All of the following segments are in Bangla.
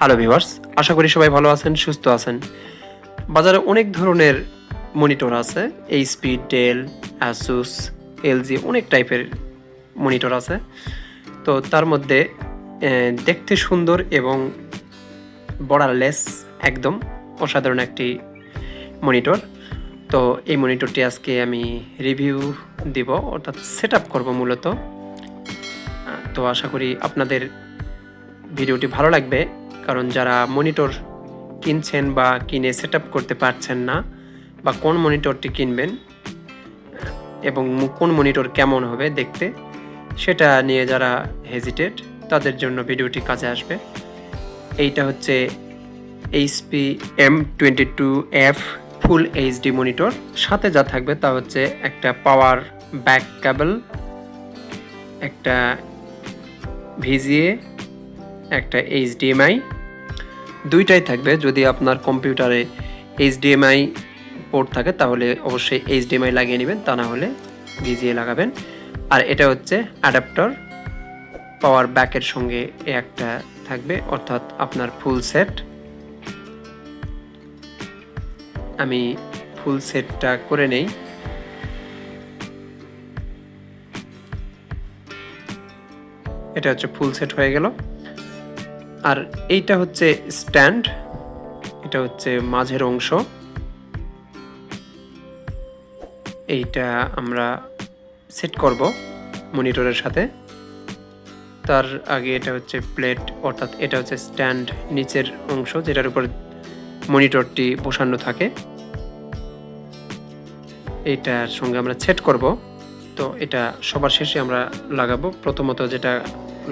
হ্যালো ভিউয়ার্স, আশা করি সবাই ভালো আছেন, সুস্থ আছেন। বাজারে অনেক ধরনের মনিটর আছে। এইচপি, ডেল, আসুস, এলজি অনেক টাইপের মনিটর আছে। তো তার মধ্যে দেখতে সুন্দর এবং বর্ডারলেস একদম অসাধারণ একটি মনিটর। তো এই মনিটরটি আজকে আমি রিভিউ দিব, অর্থাৎ সেট আপ করবো মূলত। তো আশা করি আপনাদের ভিডিওটি ভালো লাগবে, কারণ যারা মনিটর কিনছেন বা কিনে সেট আপ করতে পারছেন না, বা কোন মনিটরটি কিনবেন এবং কোন মনিটর কেমন হবে দেখতে, সেটা নিয়ে যারা হেজিটেড তাদের জন্য ভিডিওটি কাজে আসবে। এইটা হচ্ছে HP M22f ফুল HD মনিটর। সাথে যা থাকবে তা হচ্ছে একটা পাওয়ার ব্যাক কেবল, একটা VGA, একটা HDMI, দুইটাই থাকবে। যদি আপনার কম্পিউটারে HDMI পোর্ট থাকে তাহলে অবশ্যই HDMI লাগিয়ে নেবেন, তা না হলে VGA লাগাবেন। আর এটা হচ্ছে অ্যাডাপ্টার, পাওয়ার ব্যাকের সঙ্গে একটা থাকবে, অর্থাৎ আপনার ফুল সেট। আমি ফুল সেটটা করে নেই। এটা হচ্ছে ফুল সেট হয়ে গেল। আর এইটা হচ্ছে স্ট্যান্ড, এটা হচ্ছে মাঝের অংশ। এইটা আমরা সেট করব মনিটরের সাথে। তার আগে এটা হচ্ছে প্লেট, অর্থাৎ এটা হচ্ছে স্ট্যান্ড, নিচের অংশ যেটার উপর মনিটরটি বসানো থাকে। এইটার সঙ্গে আমরা সেট করব। তো এটা সবার শেষে আমরা লাগাবো। প্রথমত যেটা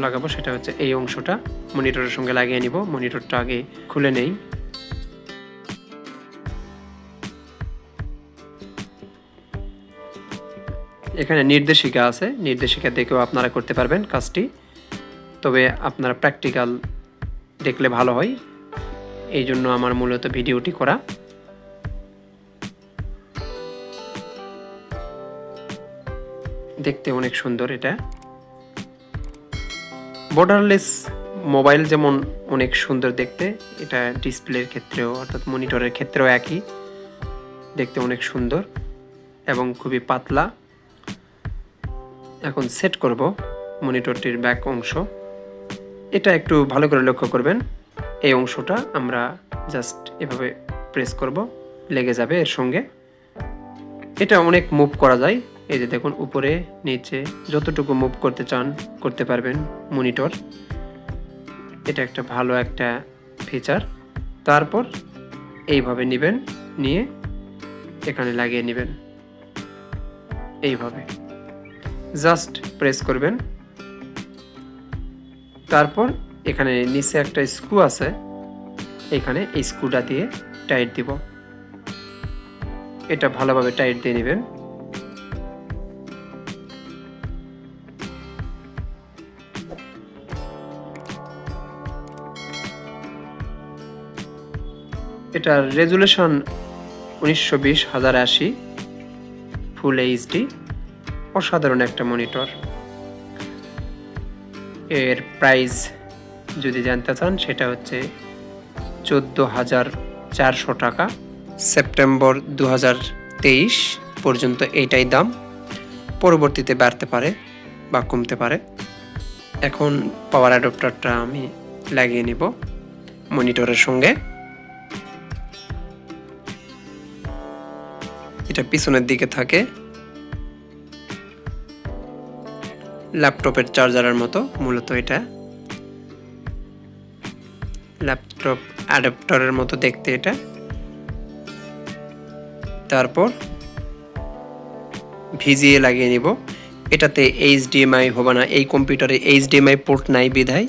লাগাবো সেটা হচ্ছে এই অংশটা মনিটরের সঙ্গে লাগিয়ে নিব। মনিটরটা আগে খুলে নেই। এখানে নির্দেশিকা আছে, নির্দেশিকা দেখেও আপনারা করতে পারবেন কাজটি, তবে আপনারা প্র্যাকটিক্যাল দেখলে ভালো হয়, এই জন্য আমার মূলত ভিডিওটি করা। দেখতে অনেক সুন্দর। এটা বর্ডারলেস মোবাইল যেমন অনেক সুন্দর দেখতে, এটা ডিসপ্লের ক্ষেত্রেও অর্থাৎ মনিটরের ক্ষেত্রেও একই, দেখতে অনেক সুন্দর এবং খুবই পাতলা। এখন সেট করব মনিটরটির ব্যাক অংশ। এটা একটু ভালো করে লক্ষ্য করবেন। এই অংশটা আমরা জাস্ট এভাবে প্রেস করব, লেগে যাবে এর সঙ্গে। এটা অনেক মুভ করা যায়। এই যে দেখুন, উপরে নিচে যতটুকু মুভ করতে চান করতে পারবেন মনিটর। এটা একটা ভালো একটা ফিচার। তারপর এইভাবে নেবেন, নিয়ে এখানে লাগিয়ে নেবেন। এইভাবে জাস্ট প্রেস করবেন। তারপর এখানে নিচে একটা স্ক্রু আছে, এখানে এই স্ক্রুটা দিয়ে টাইট দিব। এটা ভালোভাবে টাইট দিয়ে নেবেন। এটার রেজুলেশন 1920x1080 ফুল HD, অসাধারণ একটা মনিটর। এর প্রাইস যদি জানতে চান সেটা হচ্ছে 14,400 টাকা। সেপ্টেম্বর 2023 পর্যন্ত এইটাই দাম, পরবর্তীতে বাড়তে পারে বা কমতে পারে। এখন পাওয়ার অ্যাডাপ্টারটা আমি লাগিয়ে নিব মনিটরের সঙ্গে। এটা পিছনের দিকে থাকে, ল্যাপটপের চার্জারের মতো। মূলত এটা ল্যাপটপ অ্যাডাপ্টারের মতো দেখতে এটা। তারপর VGA লাগিয়ে নিব। এটাতে HDMI হবে না, এই কম্পিউটারে HDMI পোর্ট নাই বিধায়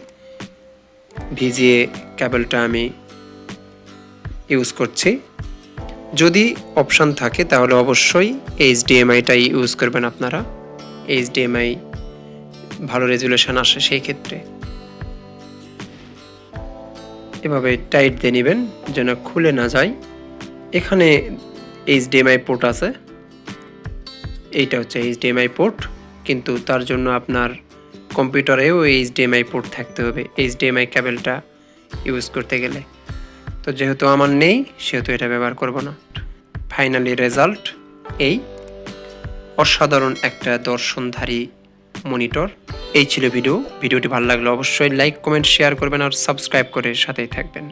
VGA কেবলটা আমি ইউজ করছি। যদি অপশান থাকে তাহলে অবশ্যই HDMI-টাই ইউজ করবেন আপনারা। HDMI ভালো রেজুলেশন আসে সেই ক্ষেত্রে। এভাবে টাইট দিয়ে নেবেন যেন খুলে না যায়। এখানে HDMI পোর্ট আছে, এইটা হচ্ছে HDMI পোর্ট, কিন্তু তার জন্য আপনার কম্পিউটারেও HDMI পোর্ট থাকতে হবে। HDMI কেবলটা ইউজ করতে গেলে। তো যেহেতু আমার নেই সেহেতু এটা ব্যবহার করব না। ফাইনালি রেজাল্ট এই অসাধারণ একটা দর্শনধারী মনিটর। এই ছিল ভিডিওটি ভালো লাগলে অবশ্যই লাইক, কমেন্ট, শেয়ার করবেন আর সাবস্ক্রাইব করে সাথেই থাকবেন।